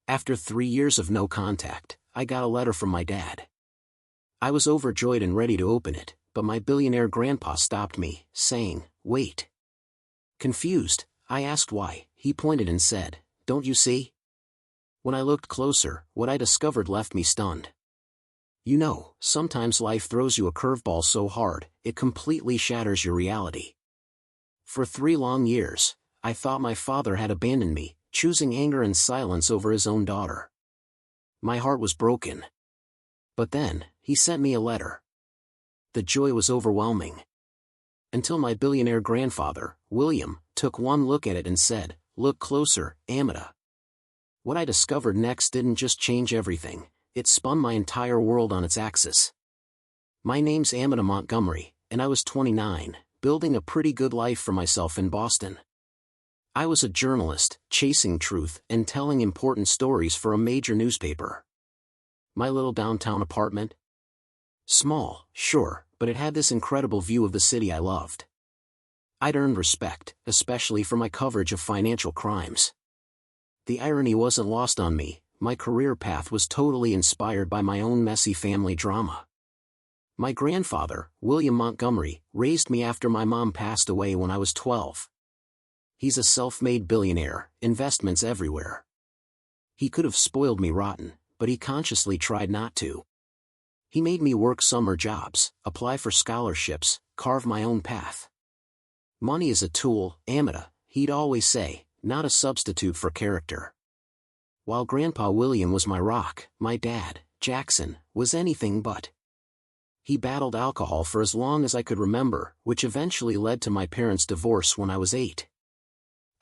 After 3 years of no contact, I got a letter from my dad. I was overjoyed and ready to open it, but my billionaire grandpa stopped me, saying, "Wait." Confused, I asked why. He pointed and said, "Don't you see?" When I looked closer, what I discovered left me stunned. You know, sometimes life throws you a curveball so hard, it completely shatters your reality. For 3 long years, I thought my father had abandoned me, choosing anger and silence over his own daughter. My heart was broken. But then, he sent me a letter. The joy was overwhelming. Until my billionaire grandfather, William, took one look at it and said, "Look closer, Amita." What I discovered next didn't just change everything, it spun my entire world on its axis. My name's Amita Montgomery, and I was 29, building a pretty good life for myself in Boston. I was a journalist, chasing truth and telling important stories for a major newspaper. My little downtown apartment? Small, sure, but it had this incredible view of the city I loved. I'd earned respect, especially for my coverage of financial crimes. The irony wasn't lost on me, my career path was totally inspired by my own messy family drama. My grandfather, William Montgomery, raised me after my mom passed away when I was 12. He's a self-made billionaire, investments everywhere. He could have spoiled me rotten, but he consciously tried not to. He made me work summer jobs, apply for scholarships, carve my own path. Money is a tool, Amita, he'd always say, not a substitute for character. While Grandpa William was my rock, my dad, Jackson, was anything but. He battled alcohol for as long as I could remember, which eventually led to my parents' divorce when I was 8.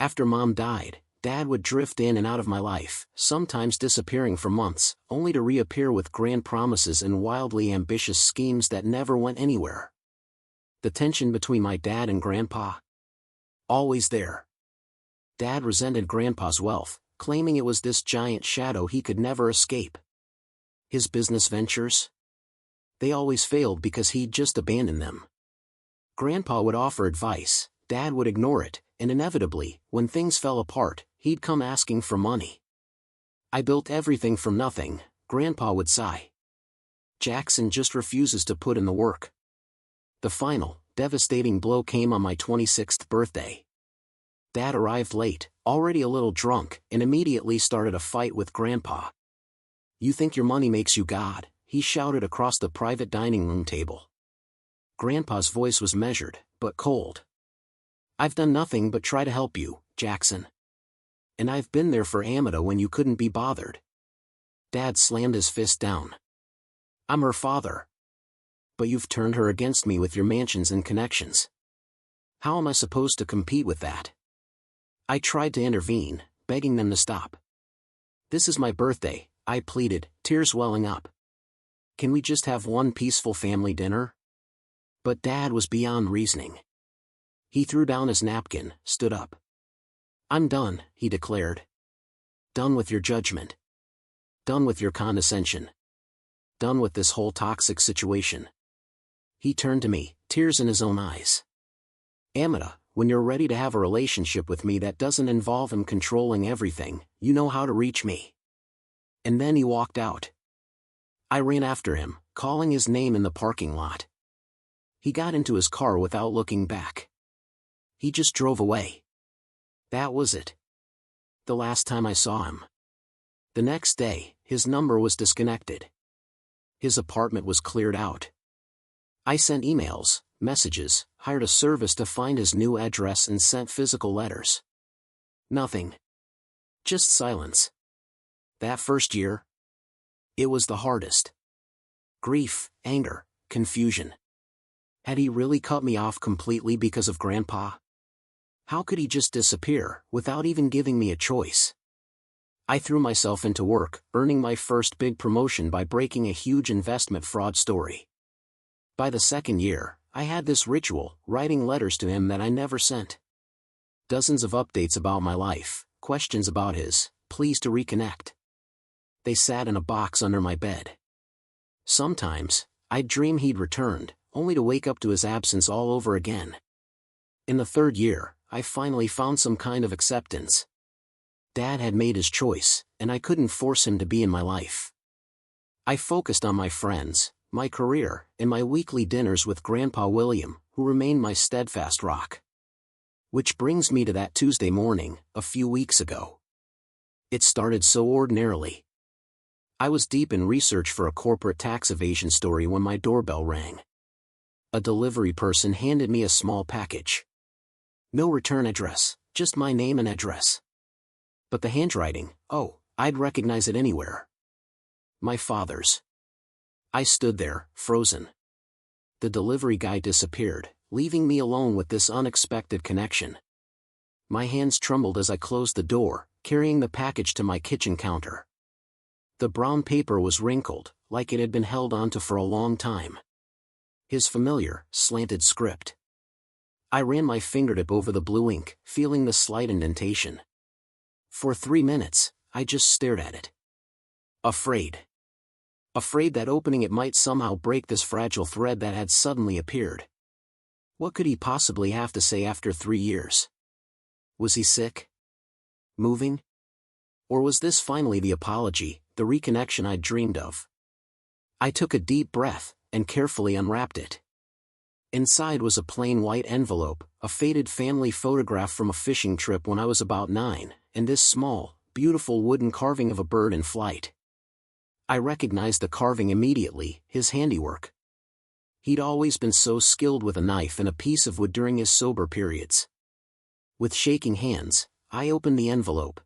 After Mom died, Dad would drift in and out of my life, sometimes disappearing for months, only to reappear with grand promises and wildly ambitious schemes that never went anywhere. The tension between my dad and Grandpa? Always there. Dad resented Grandpa's wealth, claiming it was this giant shadow he could never escape. His business ventures? They always failed because he'd just abandoned them. Grandpa would offer advice, Dad would ignore it, and inevitably, when things fell apart, he'd come asking for money. "I built everything from nothing," Grandpa would sigh. "Jackson just refuses to put in the work." The final, devastating blow came on my 26th birthday. Dad arrived late, already a little drunk, and immediately started a fight with Grandpa. "You think your money makes you God?" he shouted across the private dining room table. Grandpa's voice was measured, but cold. "I've done nothing but try to help you, Jackson. And I've been there for Amita when you couldn't be bothered." Dad slammed his fist down. "I'm her father. But you've turned her against me with your mansions and connections. How am I supposed to compete with that?" I tried to intervene, begging them to stop. "This is my birthday," I pleaded, tears welling up. "Can we just have one peaceful family dinner?" But Dad was beyond reasoning. He threw down his napkin, stood up. "I'm done," he declared. "Done with your judgment. Done with your condescension. Done with this whole toxic situation." He turned to me, tears in his own eyes. "Amita, when you're ready to have a relationship with me that doesn't involve him controlling everything, you know how to reach me." And then he walked out. I ran after him, calling his name in the parking lot. He got into his car without looking back. He just drove away. That was it. The last time I saw him. The next day, his number was disconnected. His apartment was cleared out. I sent emails, messages, hired a service to find his new address and sent physical letters. Nothing. Just silence. That first year? It was the hardest. Grief, anger, confusion. Had he really cut me off completely because of Grandpa? How could he just disappear, without even giving me a choice? I threw myself into work, earning my first big promotion by breaking a huge investment fraud story. By the second year, I had this ritual, writing letters to him that I never sent. Dozens of updates about my life, questions about his, pleas to reconnect. They sat in a box under my bed. Sometimes, I'd dream he'd returned, only to wake up to his absence all over again. In the third year, I finally found some kind of acceptance. Dad had made his choice, and I couldn't force him to be in my life. I focused on my friends, my career, and my weekly dinners with Grandpa William, who remained my steadfast rock. Which brings me to that Tuesday morning, a few weeks ago. It started so ordinarily. I was deep in research for a corporate tax evasion story when my doorbell rang. A delivery person handed me a small package. No return address, just my name and address. But the handwriting, oh, I'd recognize it anywhere. My father's. I stood there, frozen. The delivery guy disappeared, leaving me alone with this unexpected connection. My hands trembled as I closed the door, carrying the package to my kitchen counter. The brown paper was wrinkled, like it had been held onto for a long time. His familiar, slanted script. I ran my fingertip over the blue ink, feeling the slight indentation. For 3 minutes, I just stared at it. Afraid. Afraid that opening it might somehow break this fragile thread that had suddenly appeared. What could he possibly have to say after 3 years? Was he sick? Moving? Or was this finally the apology, the reconnection I'd dreamed of? I took a deep breath, and carefully unwrapped it. Inside was a plain white envelope, a faded family photograph from a fishing trip when I was about 9, and this small, beautiful wooden carving of a bird in flight. I recognized the carving immediately, his handiwork. He'd always been so skilled with a knife and a piece of wood during his sober periods. With shaking hands, I opened the envelope.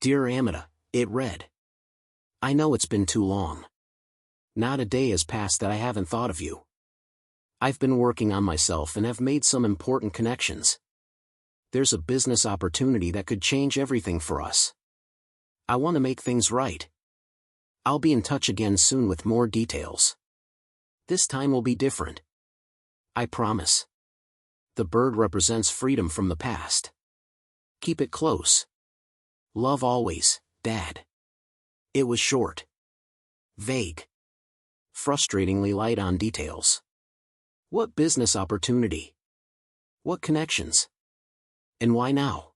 Dear Amita, it read. I know it's been too long. Not a day has passed that I haven't thought of you. I've been working on myself and have made some important connections. There's a business opportunity that could change everything for us. I want to make things right. I'll be in touch again soon with more details. This time will be different. I promise. The bird represents freedom from the past. Keep it close. Love always, Dad. It was short. Vague. Frustratingly light on details. What business opportunity? What connections? And why now?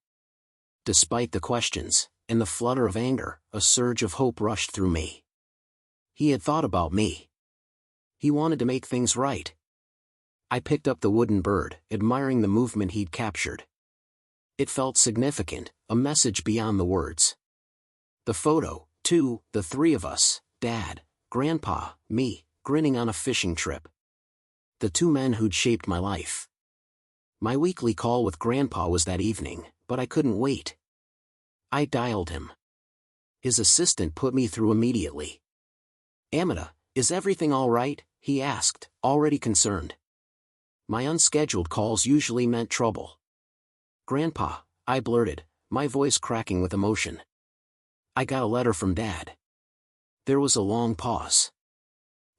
Despite the questions, and the flutter of anger, a surge of hope rushed through me. He had thought about me. He wanted to make things right. I picked up the wooden bird, admiring the movement he'd captured. It felt significant, a message beyond the words. The photo, too, the 3 of us, Dad, Grandpa, me, grinning on a fishing trip. The 2 men who'd shaped my life. My weekly call with Grandpa was that evening, but I couldn't wait. I dialed him. His assistant put me through immediately. Amita, is everything all right? He asked, already concerned. My unscheduled calls usually meant trouble. Grandpa, I blurted, my voice cracking with emotion. I got a letter from Dad. There was a long pause.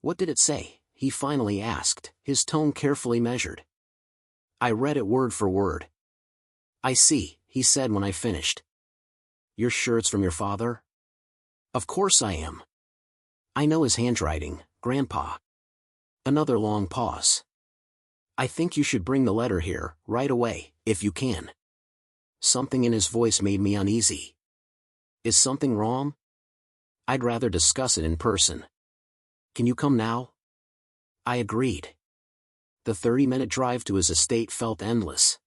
What did it say? He finally asked, his tone carefully measured. I read it word for word. I see, he said when I finished. You're sure it's from your father? Of course I am. I know his handwriting, Grandpa. Another long pause. I think you should bring the letter here, right away, if you can. Something in his voice made me uneasy. Is something wrong? I'd rather discuss it in person. Can you come now? I agreed. The 30-minute drive to his estate felt endless.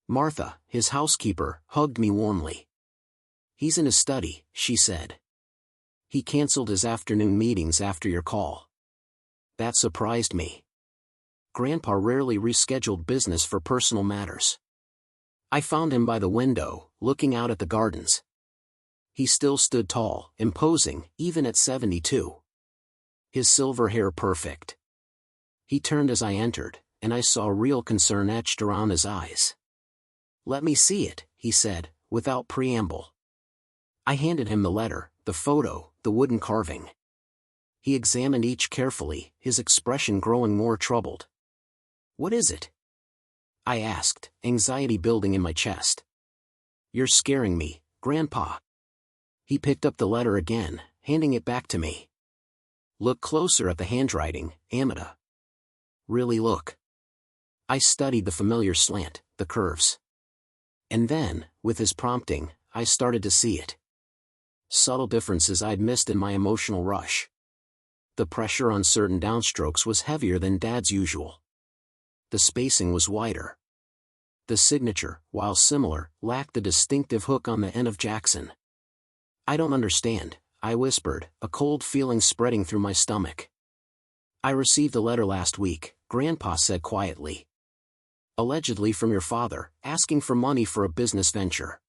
Martha, his housekeeper, hugged me warmly. He's in his study, she said. He canceled his afternoon meetings after your call. That surprised me. Grandpa rarely rescheduled business for personal matters. I found him by the window, looking out at the gardens. He still stood tall, imposing, even at 72. His silver hair perfect. He turned as I entered, and I saw real concern etched around his eyes. Let me see it, he said, without preamble. I handed him the letter, the photo, the wooden carving. He examined each carefully, his expression growing more troubled. What is it? I asked, anxiety building in my chest. You're scaring me, Grandpa. He picked up the letter again, handing it back to me. Look closer at the handwriting, Amita. Really look. I studied the familiar slant, the curves. And then, with his prompting, I started to see it. Subtle differences I'd missed in my emotional rush. The pressure on certain downstrokes was heavier than Dad's usual. The spacing was wider. The signature, while similar, lacked the distinctive hook on the N of Jackson. I don't understand, I whispered, a cold feeling spreading through my stomach. I received a letter last week, Grandpa said quietly. Allegedly from your father, asking for money for a business venture.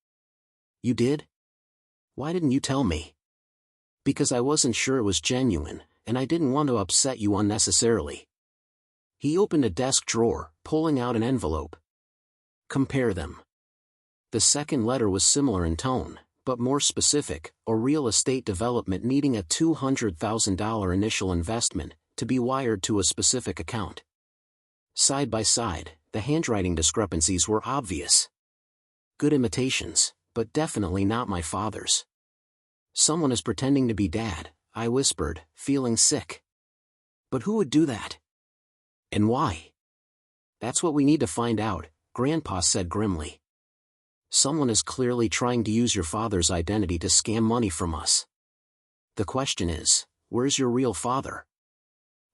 You did? Why didn't you tell me? Because I wasn't sure it was genuine, and I didn't want to upset you unnecessarily. He opened a desk drawer, pulling out an envelope. Compare them. The second letter was similar in tone, but more specific, a real estate development needing a $200,000 initial investment, to be wired to a specific account. Side by side, the handwriting discrepancies were obvious. Good imitations, but definitely not my father's. Someone is pretending to be Dad, I whispered, feeling sick. But who would do that? And why? That's what we need to find out, Grandpa said grimly. Someone is clearly trying to use your father's identity to scam money from us. The question is, where's your real father?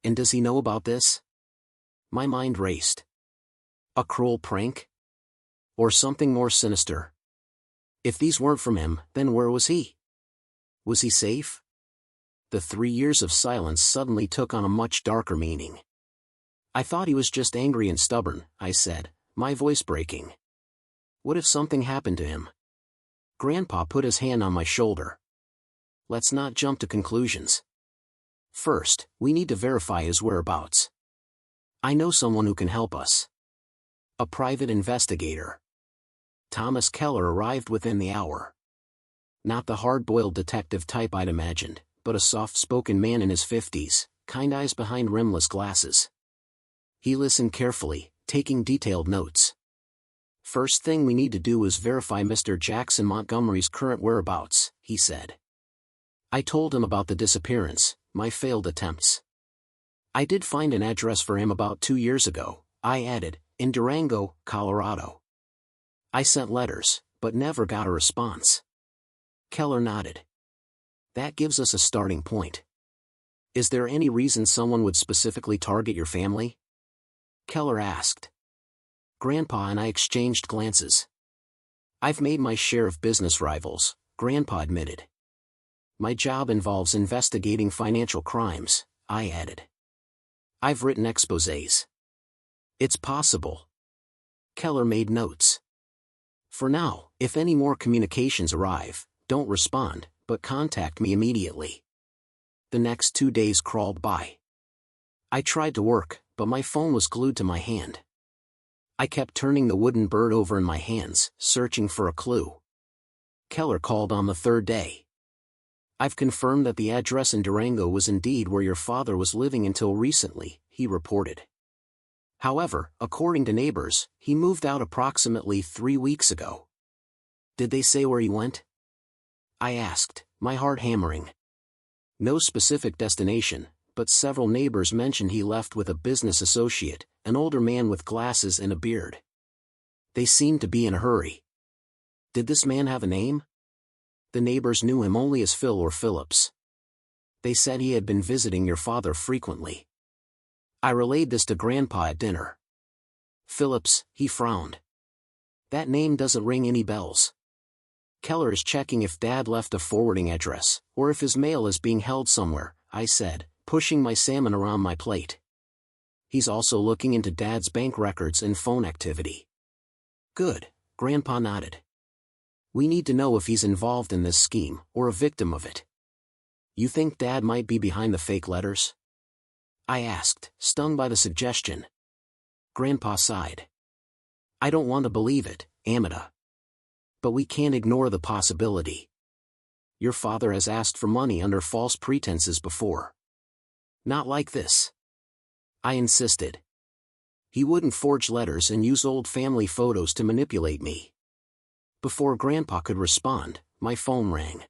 And does he know about this? My mind raced. A cruel prank? Or something more sinister? If these weren't from him, then where was he? Was he safe? The 3 years of silence suddenly took on a much darker meaning. I thought he was just angry and stubborn, I said, my voice breaking. What if something happened to him? Grandpa put his hand on my shoulder. Let's not jump to conclusions. First, we need to verify his whereabouts. I know someone who can help us. A private investigator. Thomas Keller arrived within the hour. Not the hard-boiled detective type I'd imagined, but a soft-spoken man in his 50s, kind eyes behind rimless glasses. He listened carefully, taking detailed notes. First thing we need to do is verify Mr. Jackson Montgomery's current whereabouts, he said. I told him about the disappearance, my failed attempts. I did find an address for him about 2 years ago, I added, in Durango, Colorado. I sent letters, but never got a response. Keller nodded. That gives us a starting point. Is there any reason someone would specifically target your family? Keller asked. Grandpa and I exchanged glances. I've made my share of business rivals, Grandpa admitted. My job involves investigating financial crimes, I added. I've written exposés. It's possible. Keller made notes. For now, if any more communications arrive, don't respond, but contact me immediately. The next 2 days crawled by. I tried to work, but my phone was glued to my hand. I kept turning the wooden bird over in my hands, searching for a clue. Keller called on the 3rd day. I've confirmed that the address in Durango was indeed where your father was living until recently, he reported. However, according to neighbors, he moved out approximately 3 weeks ago. Did they say where he went? I asked, my heart hammering. No specific destination, but several neighbors mentioned he left with a business associate, an older man with glasses and a beard. They seemed to be in a hurry. Did this man have a name? The neighbors knew him only as Phil or Phillips. They said he had been visiting your father frequently. I relayed this to Grandpa at dinner. Phillips, he frowned. That name doesn't ring any bells. Keller is checking if Dad left a forwarding address, or if his mail is being held somewhere, I said, pushing my salmon around my plate. He's also looking into Dad's bank records and phone activity. Good, Grandpa nodded. We need to know if he's involved in this scheme, or a victim of it. You think Dad might be behind the fake letters? I asked, stung by the suggestion. Grandpa sighed. I don't want to believe it, Amita. But we can't ignore the possibility. Your father has asked for money under false pretenses before. Not like this. I insisted. He wouldn't forge letters and use old family photos to manipulate me. Before Grandpa could respond, my phone rang.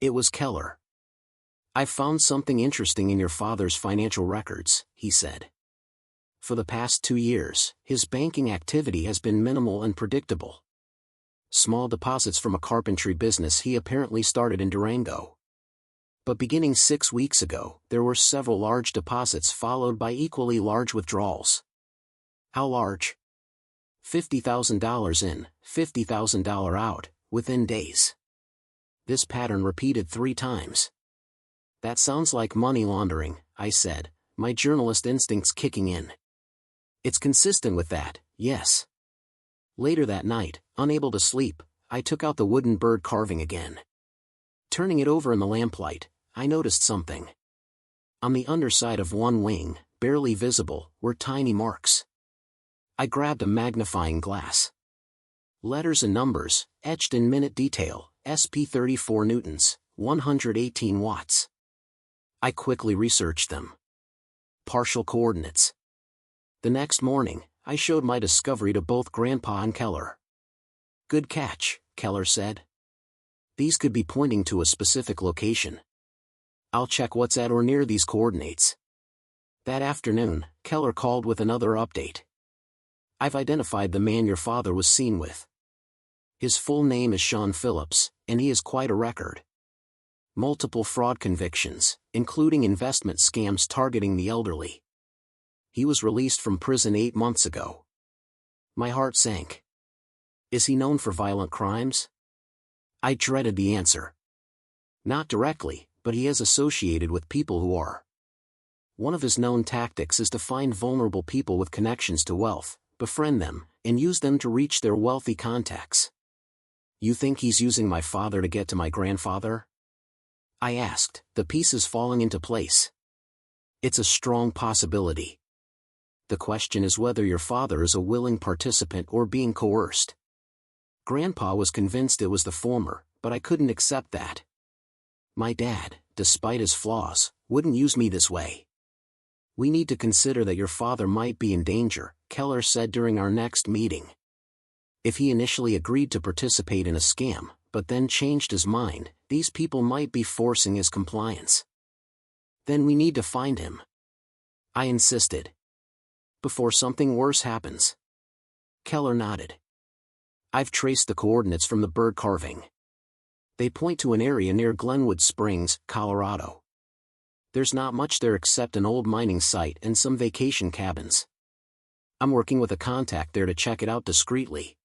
It was Keller. I've found something interesting in your father's financial records, he said. For the past 2 years, his banking activity has been minimal and predictable. Small deposits from a carpentry business he apparently started in Durango. But beginning 6 weeks ago, there were several large deposits followed by equally large withdrawals. How large? $50,000 in, $50,000 out, within days. This pattern repeated 3 times. That sounds like money laundering, I said, my journalist instincts kicking in. It's consistent with that, yes. Later that night, unable to sleep, I took out the wooden bird carving again. Turning it over in the lamplight, I noticed something. On the underside of one wing, barely visible, were tiny marks. I grabbed a magnifying glass. Letters and numbers, etched in minute detail, SP 34 newtons, 118 watts. I quickly researched them. Partial coordinates. The next morning, I showed my discovery to both Grandpa and Keller. Good catch, Keller said. These could be pointing to a specific location. I'll check what's at or near these coordinates. That afternoon, Keller called with another update. I've identified the man your father was seen with. His full name is Sean Phillips, and he has quite a record. Multiple fraud convictions, including investment scams targeting the elderly. He was released from prison 8 months ago. My heart sank. Is he known for violent crimes? I dreaded the answer. Not directly, but he is associated with people who are. One of his known tactics is to find vulnerable people with connections to wealth, befriend them, and use them to reach their wealthy contacts. You think he's using my father to get to my grandfather? I asked, the pieces falling into place. It's a strong possibility. The question is whether your father is a willing participant or being coerced. Grandpa was convinced it was the former, but I couldn't accept that. My dad, despite his flaws, wouldn't use me this way. We need to consider that your father might be in danger, Keller said during our next meeting. If he initially agreed to participate in a scam, but then changed his mind, these people might be forcing his compliance. Then we need to find him. I insisted. Before something worse happens. Keller nodded. I've traced the coordinates from the bird carving. They point to an area near Glenwood Springs, Colorado. There's not much there except an old mining site and some vacation cabins. I'm working with a contact there to check it out discreetly.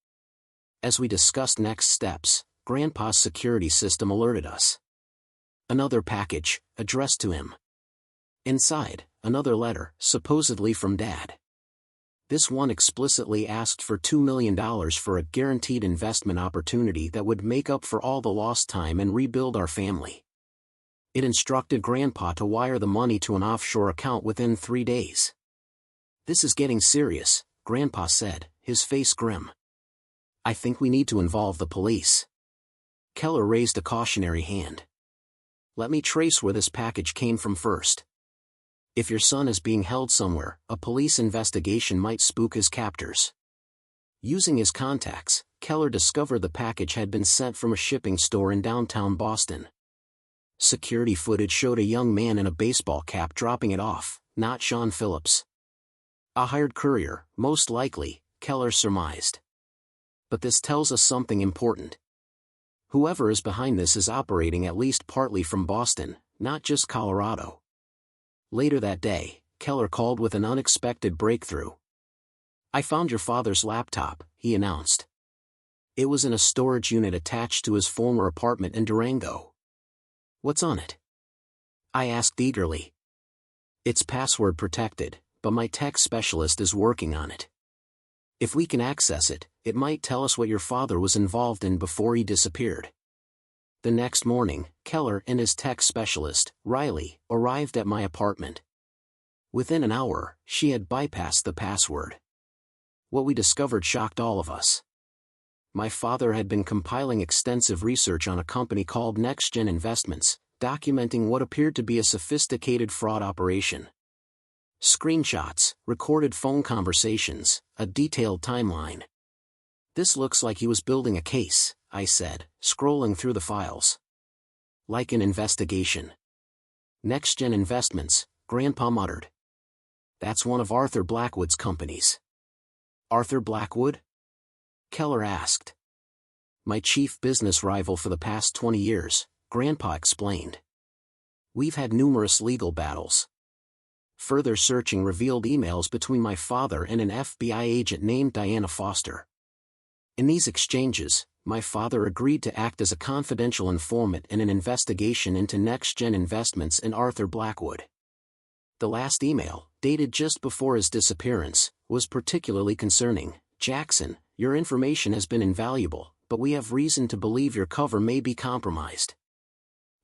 As we discussed next steps, Grandpa's security system alerted us. Another package, addressed to him. Inside, another letter, supposedly from Dad. This one explicitly asked for $2 million for a guaranteed investment opportunity that would make up for all the lost time and rebuild our family. It instructed Grandpa to wire the money to an offshore account within 3 days. This is getting serious, Grandpa said, his face grim. I think we need to involve the police. Keller raised a cautionary hand. Let me trace where this package came from first. If your son is being held somewhere, a police investigation might spook his captors. Using his contacts, Keller discovered the package had been sent from a shipping store in downtown Boston. Security footage showed a young man in a baseball cap dropping it off, not Sean Phillips. A hired courier, most likely, Keller surmised. But this tells us something important. Whoever is behind this is operating at least partly from Boston, not just Colorado. Later that day, Keller called with an unexpected breakthrough. I found your father's laptop, he announced. It was in a storage unit attached to his former apartment in Durango. What's on it? I asked eagerly. It's password protected, but my tech specialist is working on it. If we can access it, it might tell us what your father was involved in before he disappeared. The next morning, Keller and his tech specialist, Riley, arrived at my apartment. Within an hour, she had bypassed the password. What we discovered shocked all of us. My father had been compiling extensive research on a company called NextGen Investments, documenting what appeared to be a sophisticated fraud operation. Screenshots, recorded phone conversations, a detailed timeline. This looks like he was building a case, I said, scrolling through the files. Like an investigation. NextGen Investments, Grandpa muttered. That's one of Arthur Blackwood's companies. Arthur Blackwood? Keller asked. My chief business rival for the past 20 years, Grandpa explained. We've had numerous legal battles. Further searching revealed emails between my father and an FBI agent named Diana Foster. In these exchanges, my father agreed to act as a confidential informant in an investigation into next-gen investments in Arthur Blackwood. The last email, dated just before his disappearance, was particularly concerning. Jackson, your information has been invaluable, but we have reason to believe your cover may be compromised.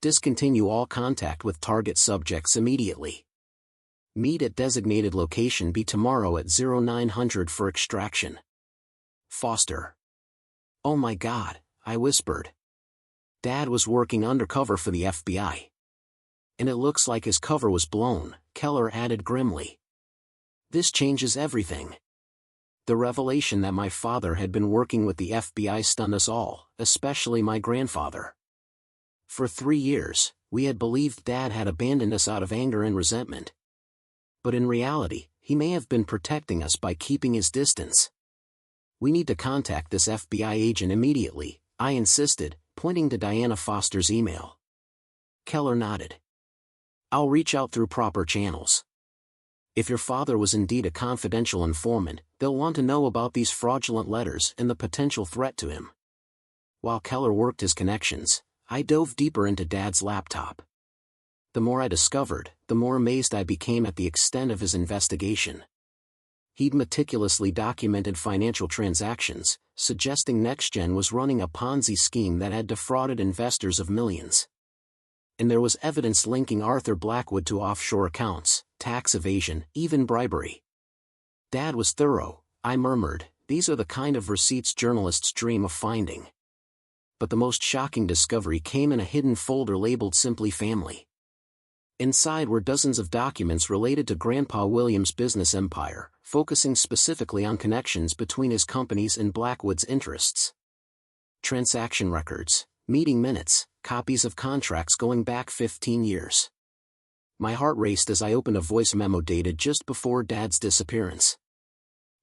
Discontinue all contact with target subjects immediately. Meet at designated location B tomorrow at 0900 for extraction. Foster. Oh my God, I whispered. Dad was working undercover for the FBI. And it looks like his cover was blown, Keller added grimly. This changes everything. The revelation that my father had been working with the FBI stunned us all, especially my grandfather. For 3 years, we had believed Dad had abandoned us out of anger and resentment. But in reality, he may have been protecting us by keeping his distance. We need to contact this FBI agent immediately, I insisted, pointing to Diana Foster's email. Keller nodded. I'll reach out through proper channels. If your father was indeed a confidential informant, they'll want to know about these fraudulent letters and the potential threat to him. While Keller worked his connections, I dove deeper into Dad's laptop. The more I discovered, the more amazed I became at the extent of his investigation. He'd meticulously documented financial transactions, suggesting NextGen was running a Ponzi scheme that had defrauded investors of millions. And there was evidence linking Arthur Blackwood to offshore accounts, tax evasion, even bribery. Dad was thorough, I murmured. These are the kind of receipts journalists dream of finding. But the most shocking discovery came in a hidden folder labeled simply Family. Inside were dozens of documents related to Grandpa William's business empire, focusing specifically on connections between his companies and Blackwood's interests. Transaction records, meeting minutes, copies of contracts going back 15 years. My heart raced as I opened a voice memo dated just before Dad's disappearance.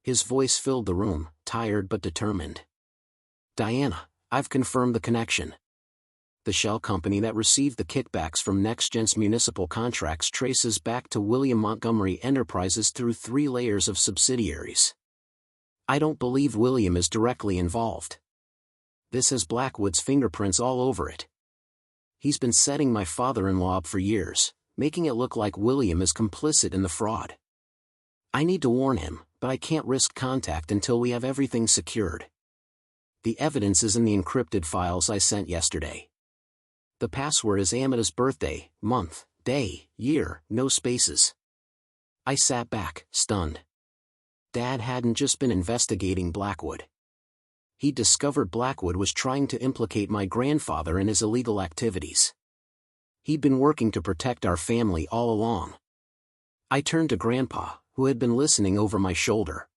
His voice filled the room, tired but determined. Diana, I've confirmed the connection. The shell company that received the kickbacks from NextGen's municipal contracts traces back to William Montgomery Enterprises through 3 layers of subsidiaries. I don't believe William is directly involved. This has Blackwood's fingerprints all over it. He's been setting my father-in-law up for years, making it look like William is complicit in the fraud. I need to warn him, but I can't risk contact until we have everything secured. The evidence is in the encrypted files I sent yesterday. The password is Amita's birthday, month, day, year, no spaces. I sat back, stunned. Dad hadn't just been investigating Blackwood. He discovered Blackwood was trying to implicate my grandfather in his illegal activities. He'd been working to protect our family all along. I turned to Grandpa, who had been listening over my shoulder.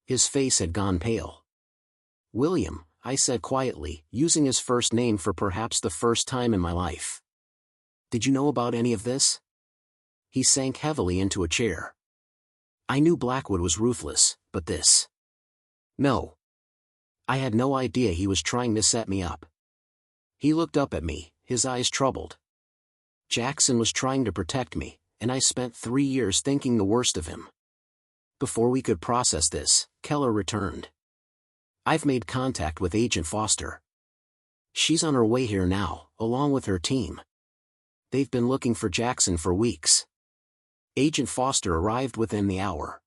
His face had gone pale. William, I said quietly, using his first name for perhaps the first time in my life. Did you know about any of this? He sank heavily into a chair. I knew Blackwood was ruthless, but this. No. I had no idea he was trying to set me up. He looked up at me, his eyes troubled. Jackson was trying to protect me, and I spent 3 years thinking the worst of him. Before we could process this, Keller returned. I've made contact with Agent Foster. She's on her way here now, along with her team. They've been looking for Jackson for weeks. Agent Foster arrived within the hour.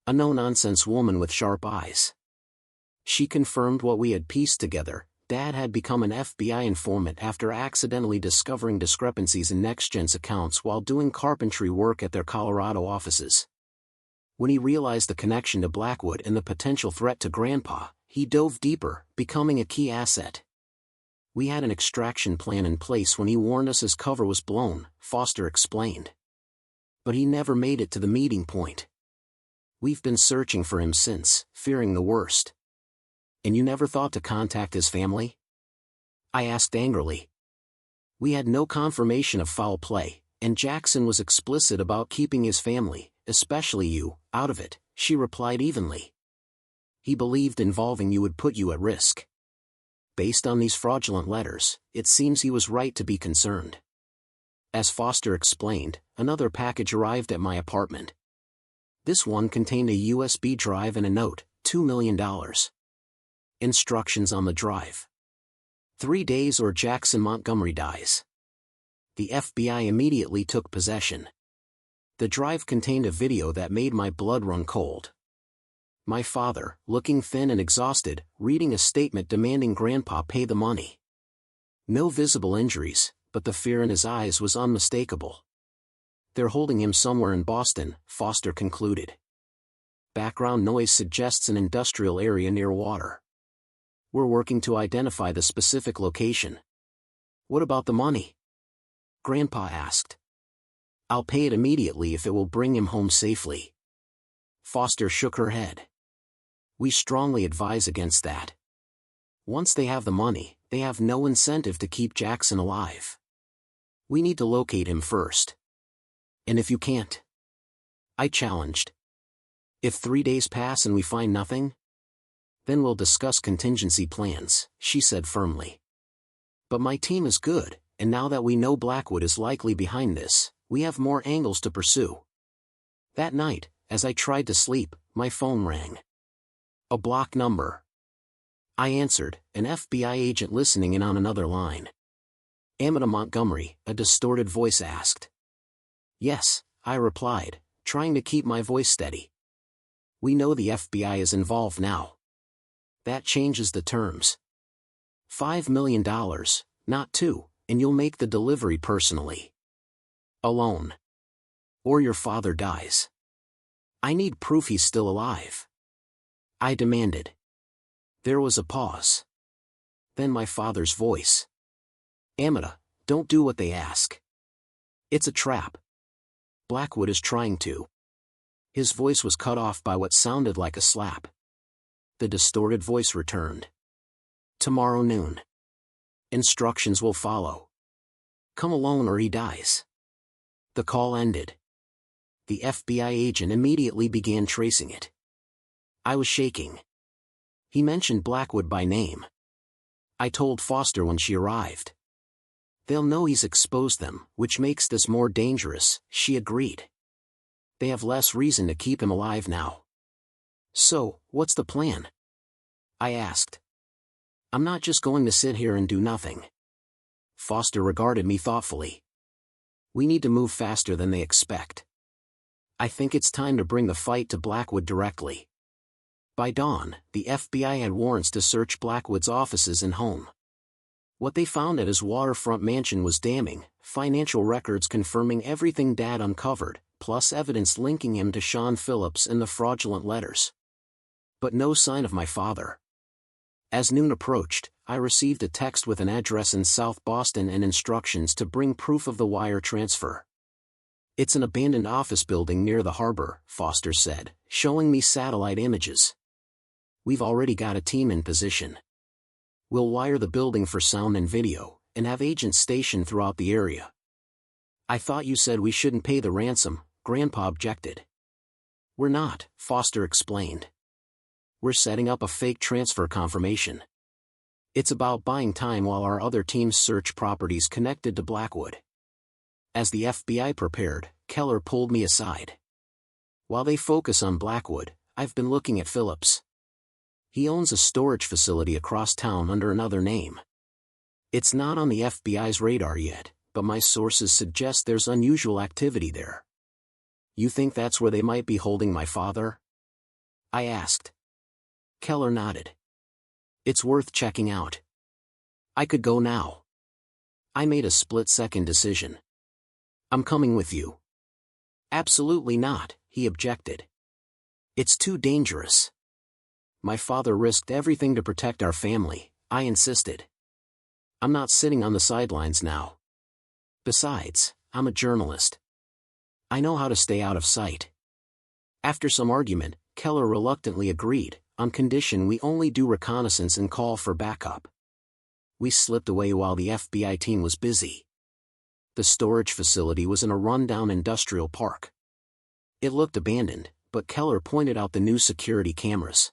A no-nonsense woman with sharp eyes. She confirmed what we had pieced together. Dad had become an FBI informant after accidentally discovering discrepancies in NextGen's accounts while doing carpentry work at their Colorado offices. When he realized the connection to Blackwood and the potential threat to Grandpa, he dove deeper, becoming a key asset. We had an extraction plan in place when he warned us his cover was blown, Foster explained. But he never made it to the meeting point. We've been searching for him since, fearing the worst. And you never thought to contact his family? I asked angrily. We had no confirmation of foul play, and Jackson was explicit about keeping his family, especially you, out of it, she replied evenly. He believed involving you would put you at risk. Based on these fraudulent letters, it seems he was right to be concerned. As Foster explained, another package arrived at my apartment. This one contained a USB drive and a note, $2 million. Instructions on the drive. 3 days or Jackson Montgomery dies. The FBI immediately took possession. The drive contained a video that made my blood run cold. My father, looking thin and exhausted, reading a statement demanding Grandpa pay the money. No visible injuries, but the fear in his eyes was unmistakable. They're holding him somewhere in Boston, Foster concluded. Background noise suggests an industrial area near water. We're working to identify the specific location. What about the money? Grandpa asked. I'll pay it immediately if it will bring him home safely. Foster shook her head. We strongly advise against that. Once they have the money, they have no incentive to keep Jackson alive. We need to locate him first. And if you can't? I challenged. If 3 days pass and we find nothing? Then we'll discuss contingency plans, she said firmly. But my team is good, and now that we know Blackwood is likely behind this, we have more angles to pursue. That night, as I tried to sleep, my phone rang. A blocked number. I answered, an FBI agent listening in on another line. Aita Montgomery, a distorted voice asked. Yes, I replied, trying to keep my voice steady. We know the FBI is involved now. That changes the terms. $5 million, not 2, and you'll make the delivery personally. Alone. Or your father dies. I need proof he's still alive. I demanded. There was a pause. Then my father's voice. Aita, don't do what they ask. It's a trap. Blackwood is trying to. His voice was cut off by what sounded like a slap. The distorted voice returned. Tomorrow noon. Instructions will follow. Come alone or he dies. The call ended. The FBI agent immediately began tracing it. I was shaking. He mentioned Blackwood by name. I told Foster when she arrived. They'll know he's exposed them, which makes this more dangerous, she agreed. They have less reason to keep him alive now. So, what's the plan? I asked. I'm not just going to sit here and do nothing. Foster regarded me thoughtfully. We need to move faster than they expect. I think it's time to bring the fight to Blackwood directly. By dawn, the FBI had warrants to search Blackwood's offices and home. What they found at his waterfront mansion was damning, financial records confirming everything Dad uncovered, plus evidence linking him to Sean Phillips and the fraudulent letters. But no sign of my father. As noon approached, I received a text with an address in South Boston and instructions to bring proof of the wire transfer. It's an abandoned office building near the harbor, Foster said, showing me satellite images. We've already got a team in position. We'll wire the building for sound and video, and have agents stationed throughout the area. I thought you said we shouldn't pay the ransom, Grandpa objected. We're not, Foster explained. We're setting up a fake transfer confirmation. It's about buying time while our other teams search properties connected to Blackwood. As the FBI prepared, Keller pulled me aside. While they focus on Blackwood, I've been looking at Phillips. He owns a storage facility across town under another name. It's not on the FBI's radar yet, but my sources suggest there's unusual activity there. You think that's where they might be holding my father? I asked. Keller nodded. It's worth checking out. I could go now. I made a split-second decision. I'm coming with you. Absolutely not, he objected. It's too dangerous. My father risked everything to protect our family, I insisted. I'm not sitting on the sidelines now. Besides, I'm a journalist. I know how to stay out of sight. After some argument, Keller reluctantly agreed, on condition we only do reconnaissance and call for backup. We slipped away while the FBI team was busy. The storage facility was in a rundown industrial park. It looked abandoned, but Keller pointed out the new security cameras.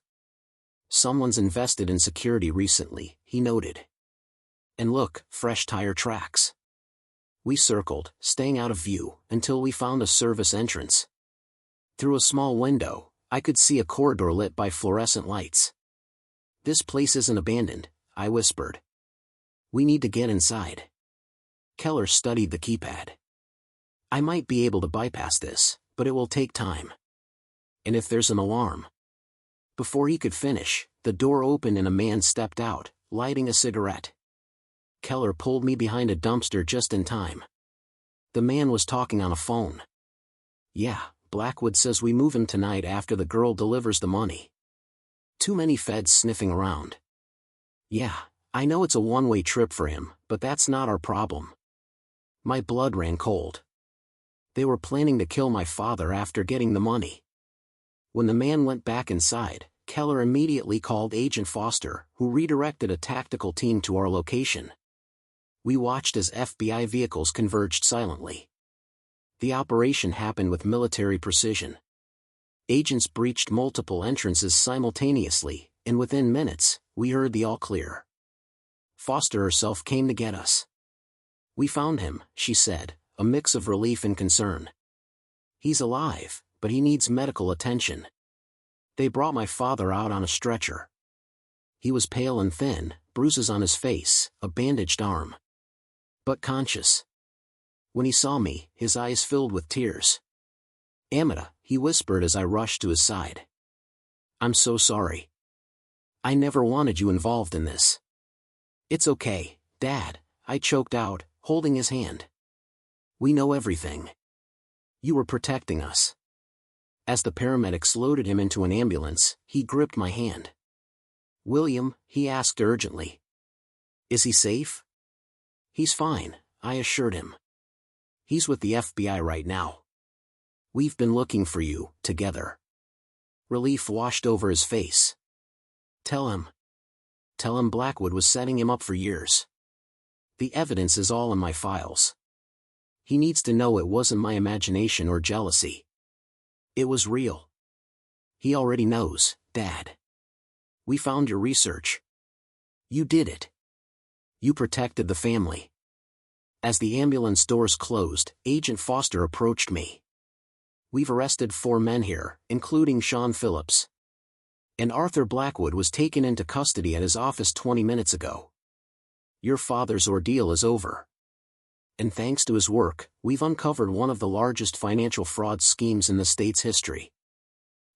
Someone's invested in security recently, he noted. And look, fresh tire tracks. We circled, staying out of view, until we found a service entrance. Through a small window, I could see a corridor lit by fluorescent lights. This place isn't abandoned, I whispered. We need to get inside. Keller studied the keypad. I might be able to bypass this, but it will take time. And if there's an alarm? Before he could finish, the door opened and a man stepped out, lighting a cigarette. Keller pulled me behind a dumpster just in time. The man was talking on a phone. Yeah, Blackwood says we move him tonight after the girl delivers the money. Too many feds sniffing around. Yeah, I know it's a one-way trip for him, but that's not our problem. My blood ran cold. They were planning to kill my father after getting the money. When the man went back inside, Keller immediately called Agent Foster, who redirected a tactical team to our location. We watched as FBI vehicles converged silently. The operation happened with military precision. Agents breached multiple entrances simultaneously, and within minutes, we heard the all clear. Foster herself came to get us. We found him, she said, a mix of relief and concern. He's alive, but he needs medical attention. They brought my father out on a stretcher. He was pale and thin, bruises on his face, a bandaged arm. But conscious. When he saw me, his eyes filled with tears. Amita, he whispered as I rushed to his side. I'm so sorry. I never wanted you involved in this. It's okay, Dad, I choked out, holding his hand. We know everything. You were protecting us. As the paramedics loaded him into an ambulance, he gripped my hand. William, he asked urgently. Is he safe? He's fine, I assured him. He's with the FBI right now. We've been looking for you, together. Relief washed over his face. Tell him Blackwood was setting him up for years. The evidence is all in my files. He needs to know it wasn't my imagination or jealousy. It was real. He already knows, Dad. We found your research. You did it. You protected the family. As the ambulance doors closed, Agent Foster approached me. We've arrested 4 men here, including Sean Phillips. And Arthur Blackwood was taken into custody at his office 20 minutes ago. Your father's ordeal is over. And thanks to his work, we've uncovered one of the largest financial fraud schemes in the state's history.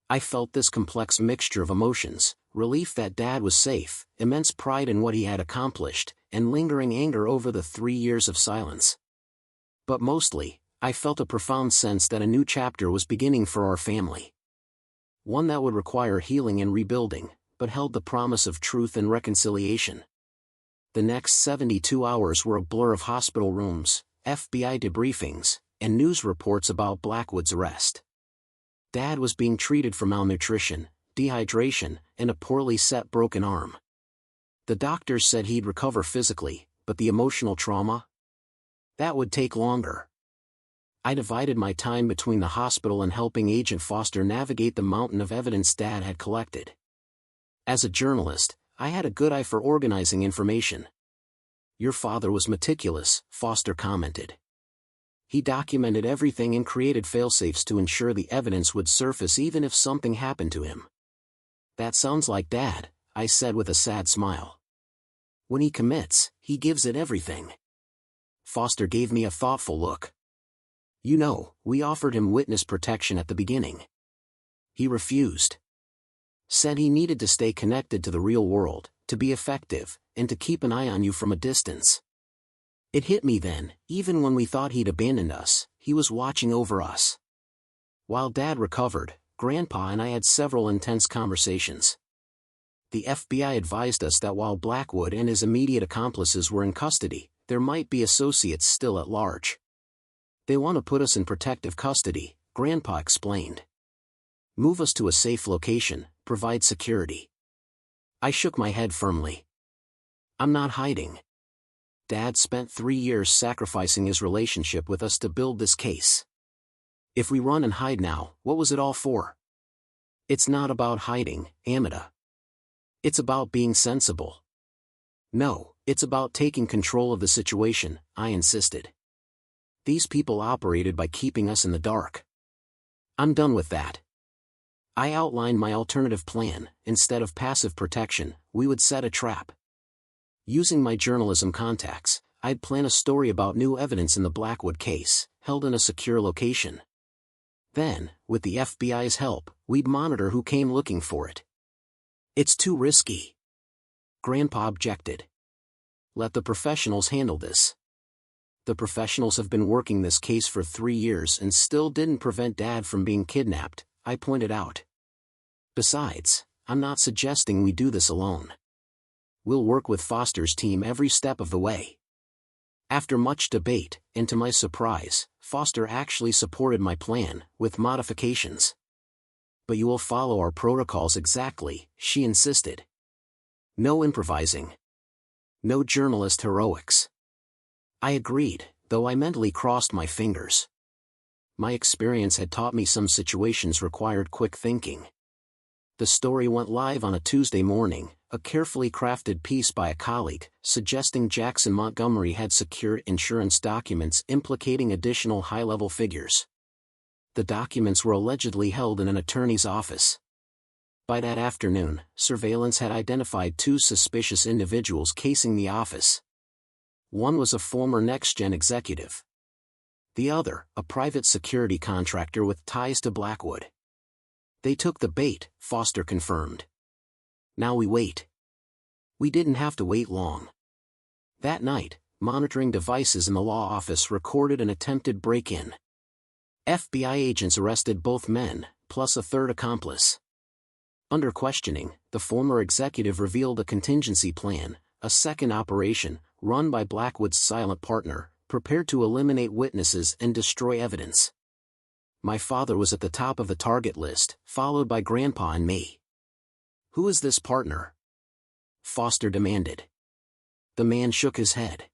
I felt this complex mixture of emotions, relief that Dad was safe, immense pride in what he had accomplished, and lingering anger over the 3 years of silence. But mostly, I felt a profound sense that a new chapter was beginning for our family. One that would require healing and rebuilding, but held the promise of truth and reconciliation. The next 72 hours were a blur of hospital rooms, FBI debriefings, and news reports about Blackwood's arrest. Dad was being treated for malnutrition, dehydration, and a poorly set broken arm. The doctors said he'd recover physically, but the emotional trauma? That would take longer. I divided my time between the hospital and helping Agent Foster navigate the mountain of evidence Dad had collected. As a journalist, I had a good eye for organizing information. Your father was meticulous, Foster commented. He documented everything and created failsafes to ensure the evidence would surface even if something happened to him. That sounds like Dad, I said with a sad smile. When he commits, he gives it everything. Foster gave me a thoughtful look. You know, we offered him witness protection at the beginning. He refused. Said he needed to stay connected to the real world, to be effective, and to keep an eye on you from a distance. It hit me then, even when we thought he'd abandoned us, he was watching over us. While Dad recovered, Grandpa and I had several intense conversations. The FBI advised us that while Blackwood and his immediate accomplices were in custody, there might be associates still at large. They want to put us in protective custody, Grandpa explained. Move us to a safe location, provide security. I shook my head firmly. I'm not hiding. Dad spent 3 years sacrificing his relationship with us to build this case. If we run and hide now, what was it all for? It's not about hiding, Amita. It's about being sensible. No, it's about taking control of the situation, I insisted. These people operated by keeping us in the dark. I'm done with that. I outlined my alternative plan. Instead of passive protection, we would set a trap. Using my journalism contacts, I'd plan a story about new evidence in the Blackwood case, held in a secure location. Then, with the FBI's help, we'd monitor who came looking for it. It's too risky. Grandpa objected. Let the professionals handle this. The professionals have been working this case for 3 years and still didn't prevent Dad from being kidnapped, I pointed out. Besides, I'm not suggesting we do this alone. We'll work with Foster's team every step of the way. After much debate, and to my surprise, Foster actually supported my plan, with modifications. But you will follow our protocols exactly, she insisted. No improvising. No journalist heroics. I agreed, though I mentally crossed my fingers. My experience had taught me some situations required quick thinking. The story went live on a Tuesday morning, a carefully crafted piece by a colleague, suggesting Jackson Montgomery had secured insurance documents implicating additional high-level figures. The documents were allegedly held in an attorney's office. By that afternoon, surveillance had identified 2 suspicious individuals casing the office. One was a former NextGen executive. The other, a private security contractor with ties to Blackwood. They took the bait, Foster confirmed. Now we wait. We didn't have to wait long. That night, monitoring devices in the law office recorded an attempted break-in. FBI agents arrested both men, plus a third accomplice. Under questioning, the former executive revealed a contingency plan, a second operation, run by Blackwood's silent partner, prepared to eliminate witnesses and destroy evidence. My father was at the top of the target list, followed by Grandpa and me. Who is this partner? Foster demanded. The man shook his head.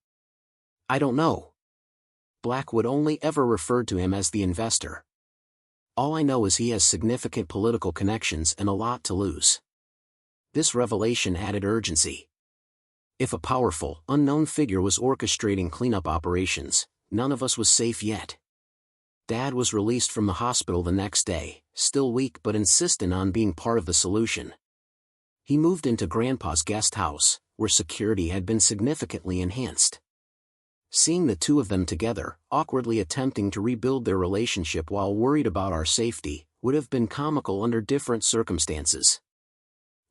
I don't know. Blackwood only ever referred to him as the investor. All I know is he has significant political connections and a lot to lose. This revelation added urgency. If a powerful, unknown figure was orchestrating cleanup operations, none of us was safe yet. Dad was released from the hospital the next day, still weak but insistent on being part of the solution. He moved into Grandpa's guest house, where security had been significantly enhanced. Seeing the two of them together, awkwardly attempting to rebuild their relationship while worried about our safety, would have been comical under different circumstances.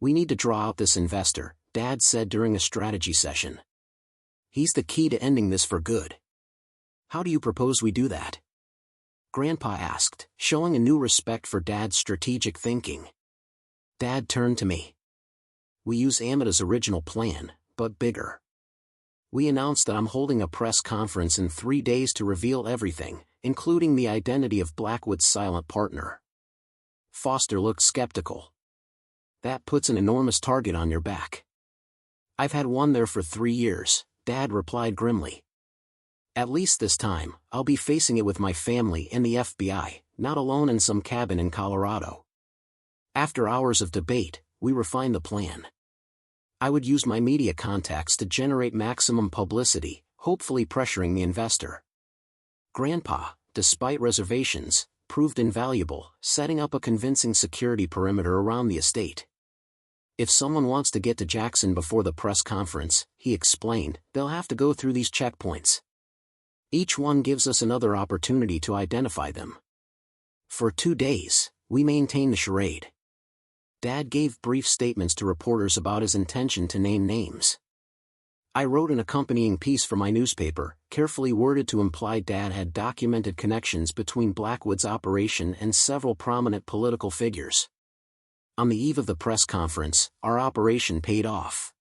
We need to draw out this investor, Dad said during a strategy session. He's the key to ending this for good. How do you propose we do that? Grandpa asked, showing a new respect for Dad's strategic thinking. Dad turned to me. We use Amita's original plan, but bigger. We announced that I'm holding a press conference in 3 days to reveal everything, including the identity of Blackwood's silent partner. Foster looked skeptical. That puts an enormous target on your back. I've had one there for 3 years, Dad replied grimly. At least this time, I'll be facing it with my family and the FBI, not alone in some cabin in Colorado. After hours of debate, we refined the plan. I would use my media contacts to generate maximum publicity, hopefully pressuring the investor. Grandpa, despite reservations, proved invaluable, setting up a convincing security perimeter around the estate. If someone wants to get to Jackson before the press conference, he explained, they'll have to go through these checkpoints. Each one gives us another opportunity to identify them. For 2 days, we maintained the charade. Dad gave brief statements to reporters about his intention to name names. I wrote an accompanying piece for my newspaper, carefully worded to imply Dad had documented connections between Blackwood's operation and several prominent political figures. On the eve of the press conference, our operation paid off.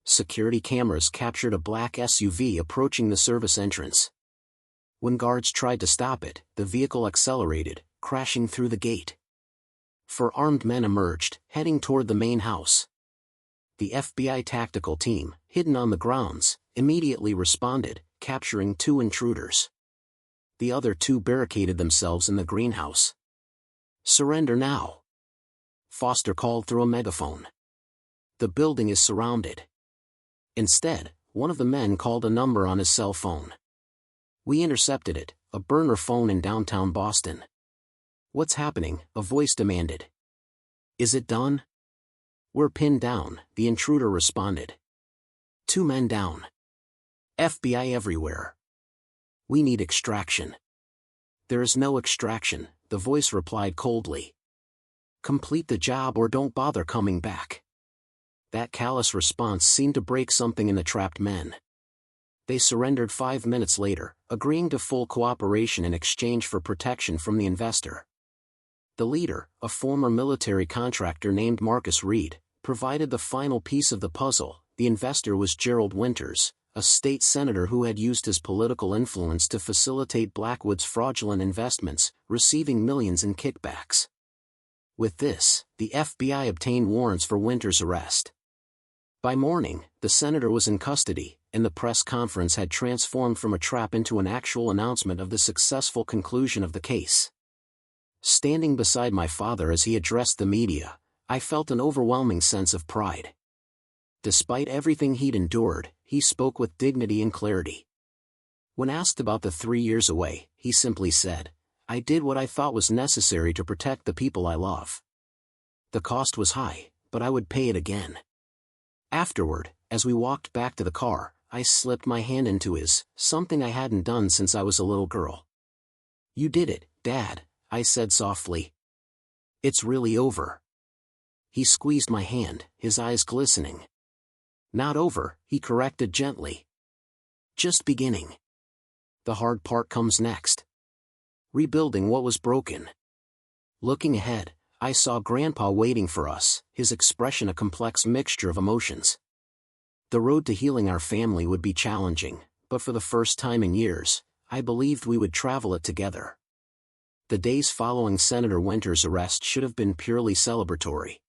Security cameras captured a black SUV approaching the service entrance. When guards tried to stop it, the vehicle accelerated, crashing through the gate. 4 armed men emerged, heading toward the main house. The FBI tactical team, hidden on the grounds, immediately responded, capturing 2 intruders. The other 2 barricaded themselves in the greenhouse. Surrender now. Foster called through a megaphone. The building is surrounded. Instead, one of the men called a number on his cell phone. We intercepted it, a burner phone in downtown Boston. "What's happening?" a voice demanded. "Is it done?" "We're pinned down," the intruder responded. "2 men down. FBI everywhere. We need extraction." "There is no extraction," the voice replied coldly. "Complete the job or don't bother coming back." That callous response seemed to break something in the trapped men. They surrendered 5 minutes later, agreeing to full cooperation in exchange for protection from the investor. The leader, a former military contractor named Marcus Reed, provided the final piece of the puzzle. The investor was Gerald Winters, a state senator who had used his political influence to facilitate Blackwood's fraudulent investments, receiving millions in kickbacks. With this, the FBI obtained warrants for Winters' arrest. By morning, the senator was in custody, and the press conference had transformed from a trap into an actual announcement of the successful conclusion of the case. Standing beside my father as he addressed the media, I felt an overwhelming sense of pride. Despite everything he'd endured, he spoke with dignity and clarity. When asked about the 3 years away, he simply said, "I did what I thought was necessary to protect the people I love. The cost was high, but I would pay it again." Afterward, as we walked back to the car, I slipped my hand into his, something I hadn't done since I was a little girl. "You did it, Dad," I said softly. "It's really over." He squeezed my hand, his eyes glistening. "Not over," he corrected gently. "Just beginning. The hard part comes next. Rebuilding what was broken." Looking ahead, I saw Grandpa waiting for us, his expression a complex mixture of emotions. The road to healing our family would be challenging, but for the first time in years, I believed we would travel it together. The days following Senator Winters' arrest should have been purely celebratory.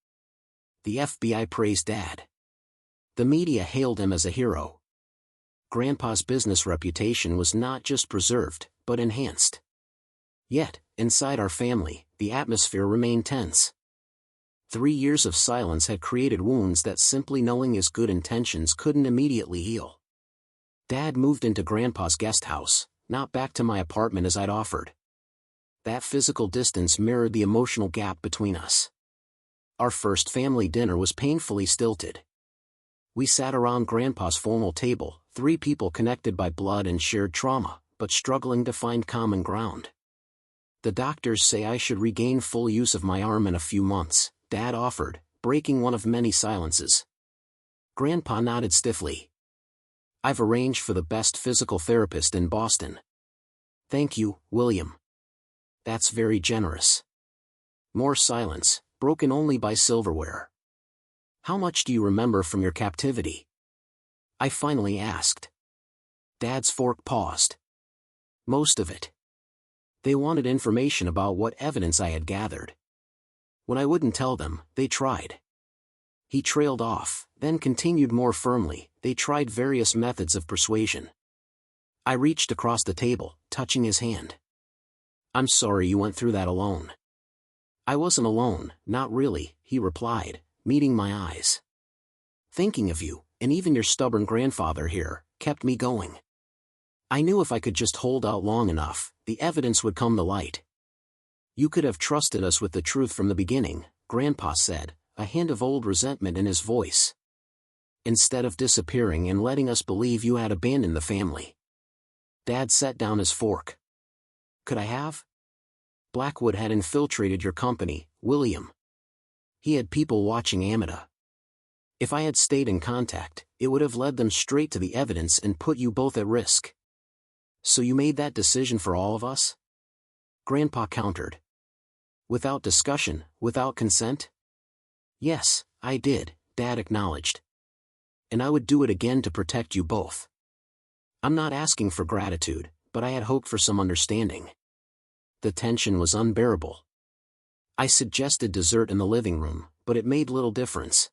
The FBI praised Dad. The media hailed him as a hero. Grandpa's business reputation was not just preserved, but enhanced. Yet, inside our family, the atmosphere remained tense. 3 years of silence had created wounds that simply knowing his good intentions couldn't immediately heal. Dad moved into Grandpa's guest house, not back to my apartment as I'd offered. That physical distance mirrored the emotional gap between us. Our first family dinner was painfully stilted. We sat around Grandpa's formal table, 3 people connected by blood and shared trauma, but struggling to find common ground. "The doctors say I should regain full use of my arm in a few months," Dad offered, breaking one of many silences. Grandpa nodded stiffly. "I've arranged for the best physical therapist in Boston." "Thank you, William. That's very generous." More silence, broken only by silverware. "How much do you remember from your captivity?" I finally asked. Dad's fork paused. "Most of it. They wanted information about what evidence I had gathered. When I wouldn't tell them, they tried." He trailed off, then continued more firmly, "They tried various methods of persuasion." I reached across the table, touching his hand. "I'm sorry you went through that alone." "I wasn't alone, not really," he replied, meeting my eyes. "Thinking of you, and even your stubborn grandfather here, kept me going. I knew if I could just hold out long enough, the evidence would come to light." "You could have trusted us with the truth from the beginning," Grandpa said, a hint of old resentment in his voice. "Instead of disappearing and letting us believe you had abandoned the family." Dad set down his fork. "Could I have? Blackwood had infiltrated your company, William. He had people watching Amita. If I had stayed in contact, it would have led them straight to the evidence and put you both at risk." "So you made that decision for all of us?" Grandpa countered. "Without discussion, without consent?" "Yes, I did," Dad acknowledged. "And I would do it again to protect you both. I'm not asking for gratitude, but I had hoped for some understanding." The tension was unbearable. I suggested dessert in the living room, but it made little difference.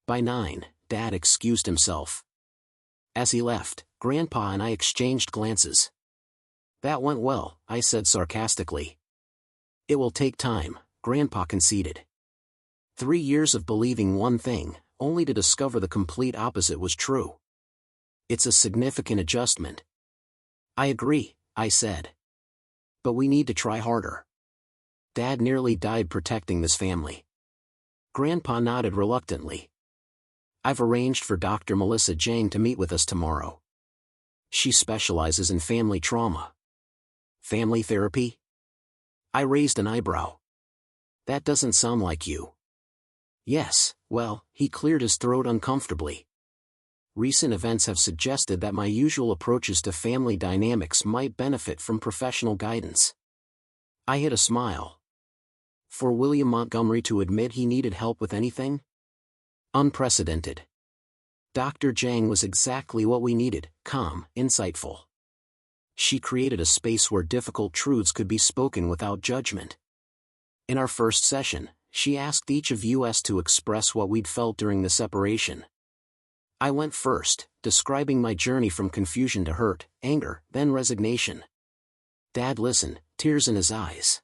By 9, Dad excused himself. As he left, Grandpa and I exchanged glances. "That went well," I said sarcastically. "It will take time," Grandpa conceded. 3 years of believing one thing, only to discover the complete opposite was true. It's a significant adjustment. I agree, I said. But we need to try harder. Dad nearly died protecting this family. Grandpa nodded reluctantly. I've arranged for Dr. Melissa Jang to meet with us tomorrow. She specializes in family trauma. Family therapy? I raised an eyebrow. That doesn't sound like you. Yes, well, he cleared his throat uncomfortably. Recent events have suggested that my usual approaches to family dynamics might benefit from professional guidance. I hid a smile. For William Montgomery to admit he needed help with anything? Unprecedented. Dr. Jang was exactly what we needed, calm, insightful. She created a space where difficult truths could be spoken without judgment. In our first session, she asked each of us to express what we'd felt during the separation. I went first, describing my journey from confusion to hurt, anger, then resignation. Dad listened, tears in his eyes.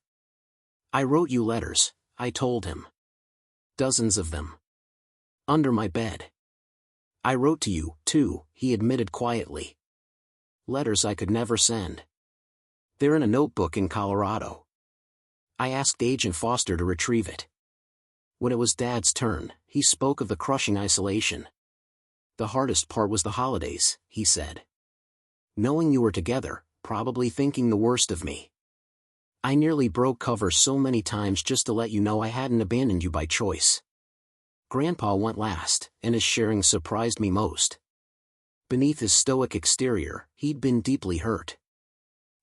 I wrote you letters, I told him. Dozens of them. Under my bed. I wrote to you, too, he admitted quietly. Letters I could never send. They're in a notebook in Colorado. I asked Agent Foster to retrieve it. When it was Dad's turn, he spoke of the crushing isolation. The hardest part was the holidays, he said. Knowing you were together, probably thinking the worst of me. I nearly broke cover so many times just to let you know I hadn't abandoned you by choice. Grandpa went last, and his sharing surprised me most. Beneath his stoic exterior, he'd been deeply hurt.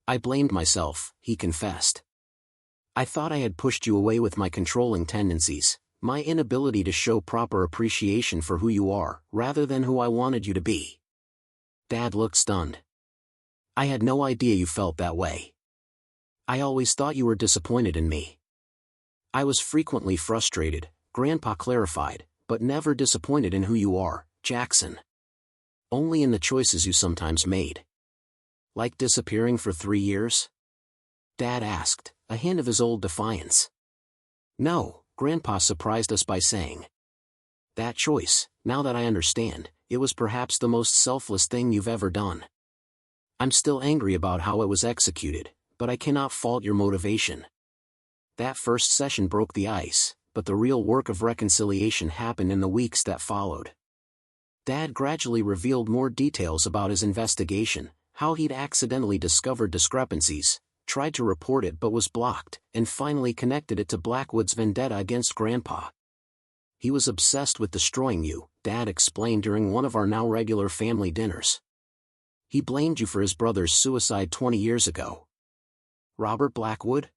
I blamed myself, he confessed. I thought I had pushed you away with my controlling tendencies, my inability to show proper appreciation for who you are, rather than who I wanted you to be. Dad looked stunned. I had no idea you felt that way. I always thought you were disappointed in me. I was frequently frustrated, Grandpa clarified, but never disappointed in who you are, Jackson. Only in the choices you sometimes made. Like disappearing for 3 years? Dad asked, a hint of his old defiance. No, Grandpa surprised us by saying. That choice, now that I understand, it was perhaps the most selfless thing you've ever done. I'm still angry about how it was executed, but I cannot fault your motivation. That first session broke the ice, but the real work of reconciliation happened in the weeks that followed. Dad gradually revealed more details about his investigation, how he'd accidentally discovered discrepancies, tried to report it but was blocked, and finally connected it to Blackwood's vendetta against Grandpa. He was obsessed with destroying you, Dad explained during one of our now regular family dinners. He blamed you for his brother's suicide 20 years ago. Robert Blackwood?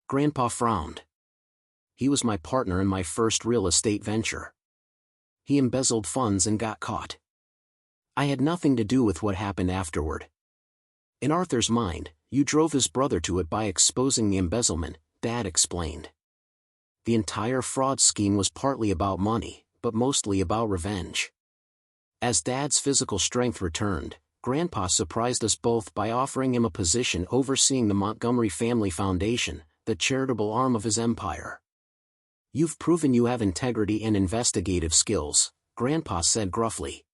Grandpa frowned. He was my partner in my first real estate venture. He embezzled funds and got caught. I had nothing to do with what happened afterward. In Arthur's mind, you drove his brother to it by exposing the embezzlement, Dad explained. The entire fraud scheme was partly about money, but mostly about revenge. As Dad's physical strength returned, Grandpa surprised us both by offering him a position overseeing the Montgomery Family Foundation, the charitable arm of his empire. You've proven you have integrity and investigative skills, Grandpa said gruffly.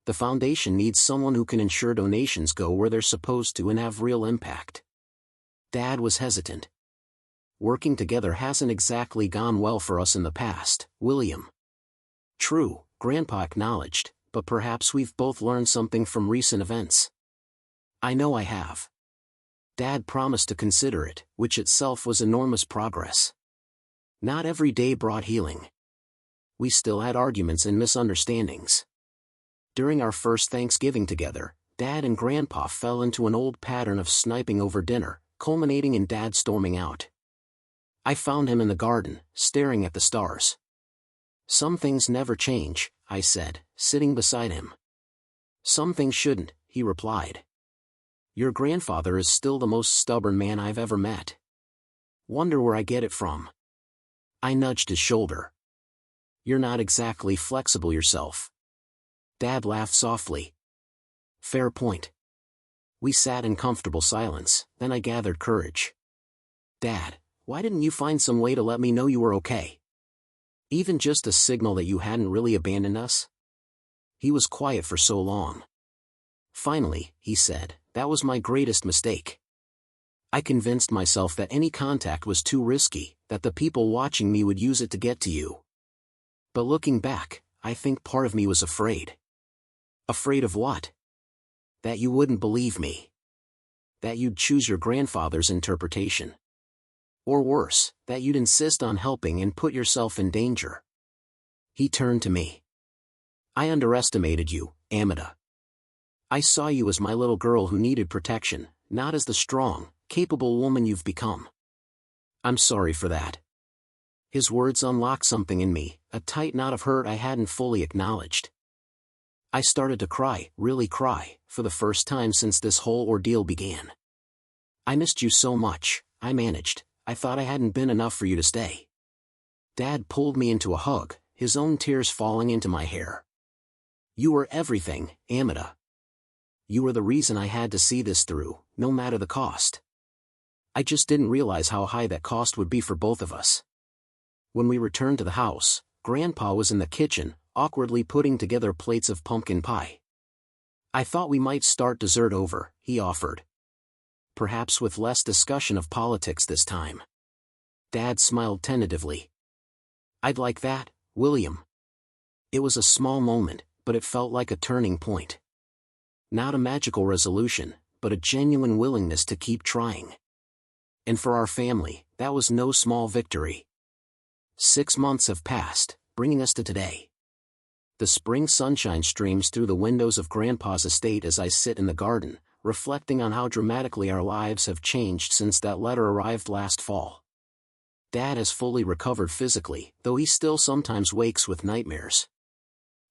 The foundation needs someone who can ensure donations go where they're supposed to and have real impact. Dad was hesitant. Working together hasn't exactly gone well for us in the past, William. True, Grandpa acknowledged, but perhaps we've both learned something from recent events. I know I have. Dad promised to consider it, which itself was enormous progress. Not every day brought healing. We still had arguments and misunderstandings. During our first Thanksgiving together, Dad and Grandpa fell into an old pattern of sniping over dinner, culminating in Dad storming out. I found him in the garden, staring at the stars. Some things never change, I said, sitting beside him. Some things shouldn't, he replied. Your grandfather is still the most stubborn man I've ever met. Wonder where I get it from. I nudged his shoulder. You're not exactly flexible yourself. Dad laughed softly. Fair point. We sat in comfortable silence, then I gathered courage. Dad, why didn't you find some way to let me know you were okay? Even just a signal that you hadn't really abandoned us? He was quiet for so long. Finally, he said, that was my greatest mistake. I convinced myself that any contact was too risky, that the people watching me would use it to get to you. But looking back, I think part of me was afraid. Afraid of what? That you wouldn't believe me. That you'd choose your grandfather's interpretation. Or worse, that you'd insist on helping and put yourself in danger. He turned to me. I underestimated you, Amita. I saw you as my little girl who needed protection, not as the strong, capable woman you've become. I'm sorry for that. His words unlocked something in me, a tight knot of hurt I hadn't fully acknowledged. I started to cry, really cry, for the first time since this whole ordeal began. I missed you so much, I managed. I thought I hadn't been enough for you to stay. Dad pulled me into a hug, his own tears falling into my hair. You were everything, Amita. You were the reason I had to see this through, no matter the cost. I just didn't realize how high that cost would be for both of us. When we returned to the house, Grandpa was in the kitchen, awkwardly putting together plates of pumpkin pie. I thought we might start dessert over, he offered. Perhaps with less discussion of politics this time. Dad smiled tentatively. I'd like that, William. It was a small moment, but it felt like a turning point. Not a magical resolution, but a genuine willingness to keep trying. And for our family, that was no small victory. 6 months have passed, bringing us to today. The spring sunshine streams through the windows of Grandpa's estate as I sit in the garden, reflecting on how dramatically our lives have changed since that letter arrived last fall. Dad has fully recovered physically, though he still sometimes wakes with nightmares.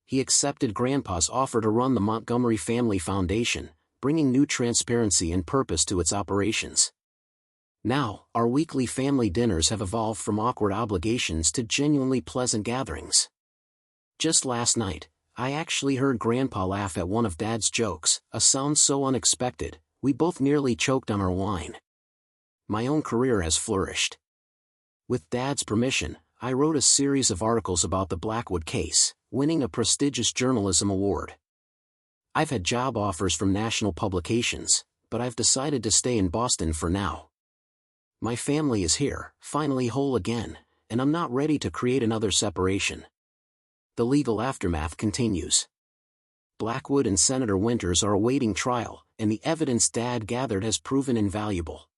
He accepted Grandpa's offer to run the Montgomery Family Foundation, bringing new transparency and purpose to its operations. Now, our weekly family dinners have evolved from awkward obligations to genuinely pleasant gatherings. Just last night, I actually heard Grandpa laugh at one of Dad's jokes, a sound so unexpected, we both nearly choked on our wine. My own career has flourished. With Dad's permission, I wrote a series of articles about the Blackwood case, winning a prestigious journalism award. I've had job offers from national publications, but I've decided to stay in Boston for now. My family is here, finally whole again, and I'm not ready to create another separation. The legal aftermath continues. Blackwood and Senator Winters are awaiting trial, and the evidence Dad gathered has proven invaluable.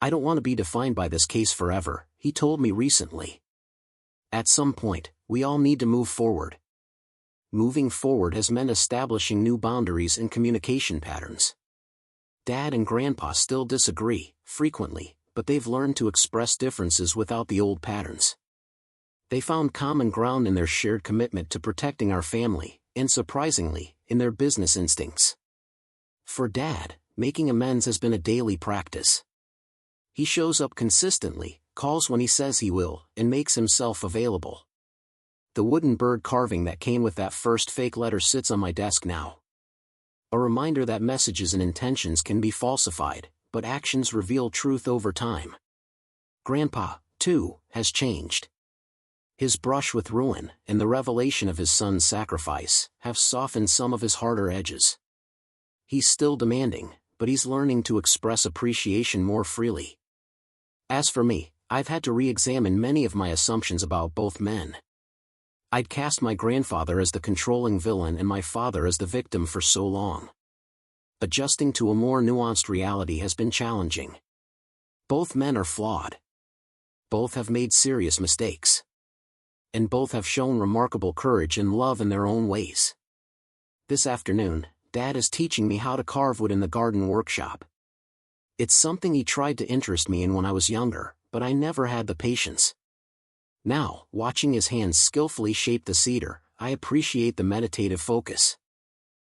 I don't want to be defined by this case forever, he told me recently. At some point, we all need to move forward. Moving forward has meant establishing new boundaries and communication patterns. Dad and Grandpa still disagree, frequently, but they've learned to express differences without the old patterns. They found common ground in their shared commitment to protecting our family, and surprisingly, in their business instincts. For Dad, making amends has been a daily practice. He shows up consistently, calls when he says he will, and makes himself available. The wooden bird carving that came with that first fake letter sits on my desk now. A reminder that messages and intentions can be falsified, but actions reveal truth over time. Grandpa, too, has changed. His brush with ruin, and the revelation of his son's sacrifice, have softened some of his harder edges. He's still demanding, but he's learning to express appreciation more freely. As for me, I've had to re-examine many of my assumptions about both men. I'd cast my grandfather as the controlling villain and my father as the victim for so long. Adjusting to a more nuanced reality has been challenging. Both men are flawed. Both have made serious mistakes. And both have shown remarkable courage and love in their own ways. This afternoon, Dad is teaching me how to carve wood in the garden workshop. It's something he tried to interest me in when I was younger, but I never had the patience. Now, watching his hands skillfully shape the cedar, I appreciate the meditative focus.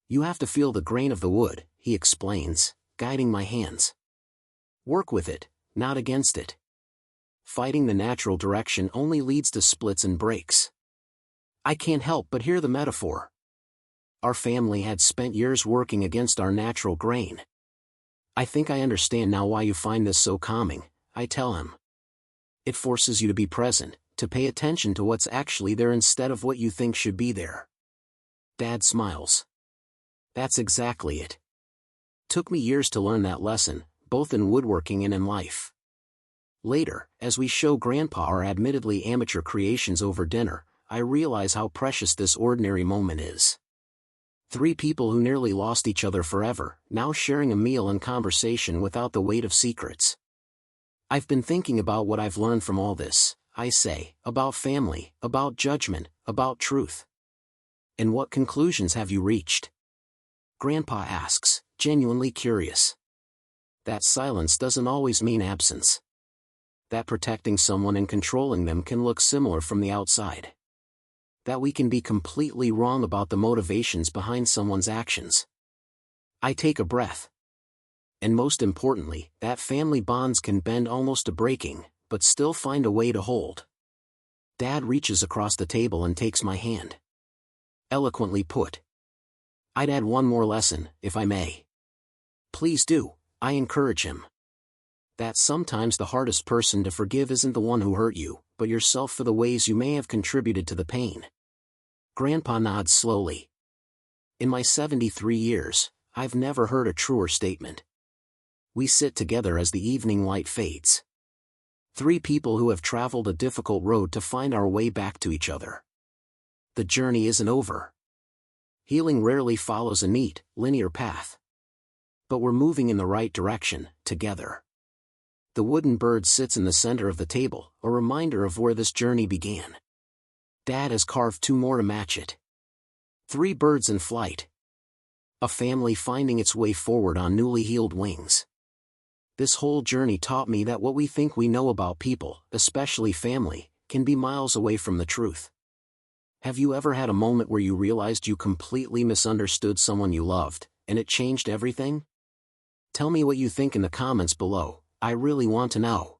You have to feel the grain of the wood, he explains, guiding my hands. Work with it, not against it. Fighting the natural direction only leads to splits and breaks. I can't help but hear the metaphor. Our family had spent years working against our natural grain. I think I understand now why you find this so calming, I tell him. It forces you to be present, To pay attention to what's actually there instead of what you think should be there. Dad smiles. That's exactly it. Took me years to learn that lesson, both in woodworking and in life. Later, as we show Grandpa our admittedly amateur creations over dinner, I realize how precious this ordinary moment is. 3 people who nearly lost each other forever, now sharing a meal and conversation without the weight of secrets. I've been thinking about what I've learned from all this, I say, about family, about judgment, about truth. And what conclusions have you reached? Grandpa asks, genuinely curious. That silence doesn't always mean absence. That protecting someone and controlling them can look similar from the outside. That we can be completely wrong about the motivations behind someone's actions. I take a breath. And most importantly, that family bonds can bend almost to breaking, but still find a way to hold. Dad reaches across the table and takes my hand. Eloquently put. I'd add one more lesson, if I may. Please do, I encourage him. That sometimes the hardest person to forgive isn't the one who hurt you, but yourself for the ways you may have contributed to the pain. Grandpa nods slowly. In my 73 years, I've never heard a truer statement. We sit together as the evening light fades. 3 people who have traveled a difficult road to find our way back to each other. The journey isn't over. Healing rarely follows a neat, linear path. But we're moving in the right direction, together. The wooden bird sits in the center of the table, a reminder of where this journey began. Dad has carved 2 more to match it. 3 birds in flight. A family finding its way forward on newly healed wings. This whole journey taught me that what we think we know about people, especially family, can be miles away from the truth. Have you ever had a moment where you realized you completely misunderstood someone you loved, and it changed everything? Tell me what you think in the comments below, I really want to know.